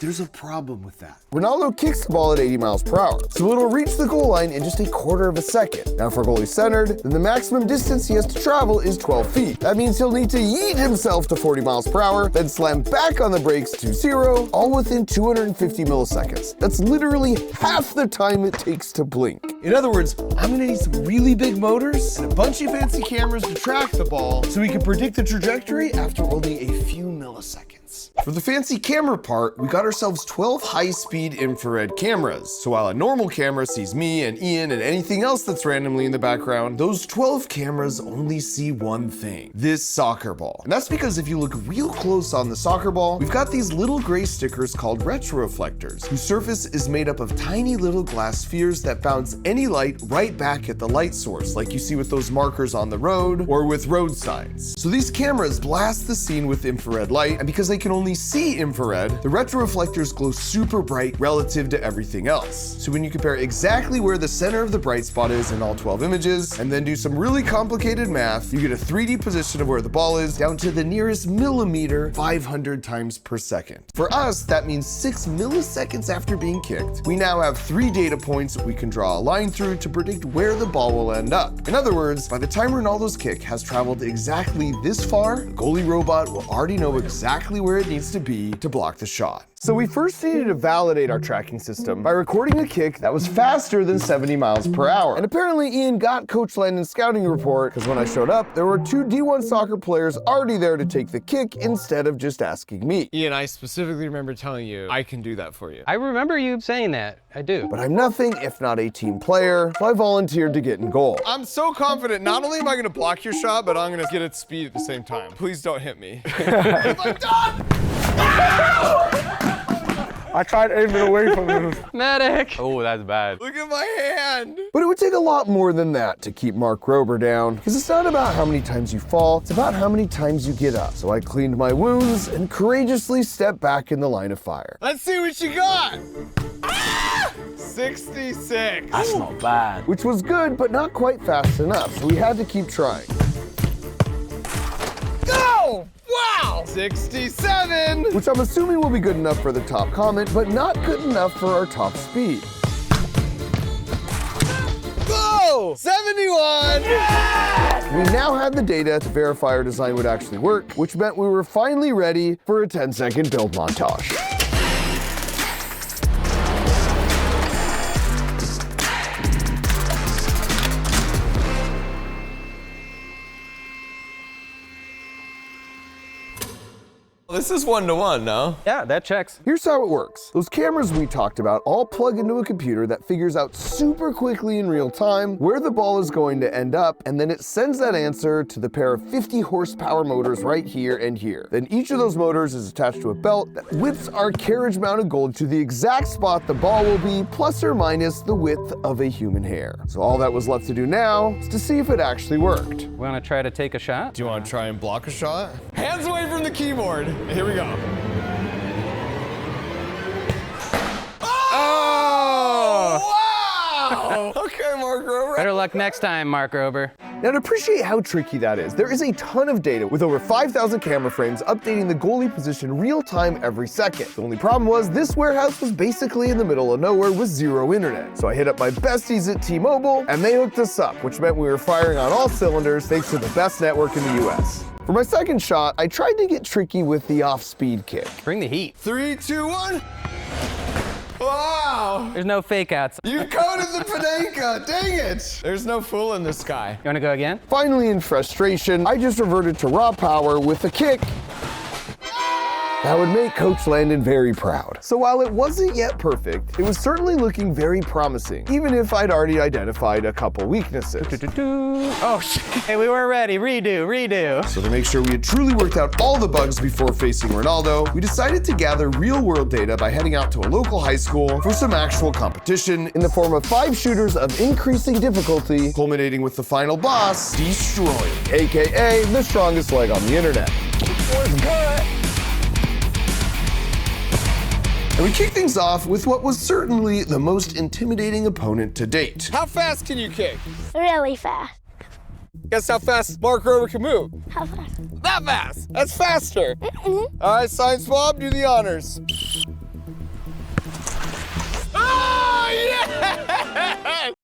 there's a problem with that. Ronaldo kicks the ball at 80 miles per hour, so it'll reach the goal line in just a quarter of a second. Now, if our goalie's centered, then the maximum distance he has to travel is 12 feet. That means he'll need to yeet himself to 40 miles per hour, then slam back on the brakes to 0, all within 250 milliseconds. That's literally half the time it takes to blink. In other words, I'm gonna need some really big motors and a bunch of fancy cameras to track the ball so we can predict the trajectory after only a few milliseconds. For the fancy camera part, we got ourselves 12 high-speed infrared cameras. So while a normal camera sees me and Ian and anything else that's randomly in the background, those 12 cameras only see one thing: this soccer ball. And that's because if you look real close on the soccer ball, we've got these little gray stickers called retroreflectors, whose surface is made up of tiny little glass spheres that bounce any light right back at the light source, like you see with those markers on the road or with road signs. So these cameras blast the scene with infrared light, and because they can only see infrared, the retroreflectors glow super bright relative to everything else. So when you compare exactly where the center of the bright spot is in all 12 images, and then do some really complicated math, you get a 3D position of where the ball is down to the nearest millimeter 500 times per second. For us, that means 6 milliseconds after being kicked, we now have 3 data points we can draw a line through to predict where the ball will end up. In other words, by the time Ronaldo's kick has traveled exactly this far, the goalie robot will already know exactly where it needs to be to block the shot. So we first needed to validate our tracking system by recording a kick that was faster than 70 miles per hour. And apparently Ian got Coach Landon's scouting report, because when I showed up, there were 2 D1 soccer players already there to take the kick instead of just asking me. Ian, I specifically remember telling you I can do that for you. I remember you saying that. I do. But I'm nothing if not a team player, so I volunteered to get in goal. I'm so confident, not only am I gonna block your shot, but I'm gonna get its speed at the same time. Please don't hit me. I tried aiming away from him. Medic! Oh, that's bad. Look at my hand. But it would take a lot more than that to keep Mark Rober down, because it's not about how many times you fall, it's about how many times you get up. So I cleaned my wounds and courageously stepped back in the line of fire. Let's see what you got. 66. That's not bad. Which was good, but not quite fast enough, so we had to keep trying. Go! Wow! 67. Which I'm assuming will be good enough for the top comment, but not good enough for our top speed. Go! 71. Yes! We now had the data to verify our design would actually work, which meant we were finally ready for a 10-second build montage. This is 1-to-1, no? Yeah, that checks. Here's how it works. Those cameras we talked about all plug into a computer that figures out super quickly in real time where the ball is going to end up, and then it sends that answer to the pair of 50 horsepower motors right here and here. Then each of those motors is attached to a belt that whips our carriage-mounted goal to the exact spot the ball will be, plus or minus the width of a human hair. So all that was left to do now is to see if it actually worked. We want to try to take a shot? Do you want to try and block a shot? Hands away from the keyboard. Here we go. Oh! Wow! Okay, Mark Rober. Better luck next time, Mark Rober. Now, to appreciate how tricky that is, there is a ton of data with over 5,000 camera frames updating the goalie position real time every second. The only problem was this warehouse was basically in the middle of nowhere with zero internet. So I hit up my besties at T-Mobile and they hooked us up, which meant we were firing on all cylinders thanks to the best network in the US. For my second shot, I tried to get tricky with the off-speed kick. Bring the heat. 3, 2, 1. Wow! There's no fake outs. You coded the Panenka! Dang it! There's no fool in this guy. You want to go again? Finally, in frustration, I just reverted to raw power with a kick that would make Coach Landon very proud. So while it wasn't yet perfect, it was certainly looking very promising, even if I'd already identified a couple weaknesses. Oh, shit. Hey, we weren't ready. Redo. So to make sure we had truly worked out all the bugs before facing Ronaldo, we decided to gather real-world data by heading out to a local high school for some actual competition in the form of 5 shooters of increasing difficulty, culminating with the final boss, Destroy, aka the strongest leg on the internet. And we kick things off with what was certainly the most intimidating opponent to date. How fast can you kick? Really fast. Guess how fast Mark Rober can move? How fast? That fast! That's faster! All right, Science Bob, do the honors.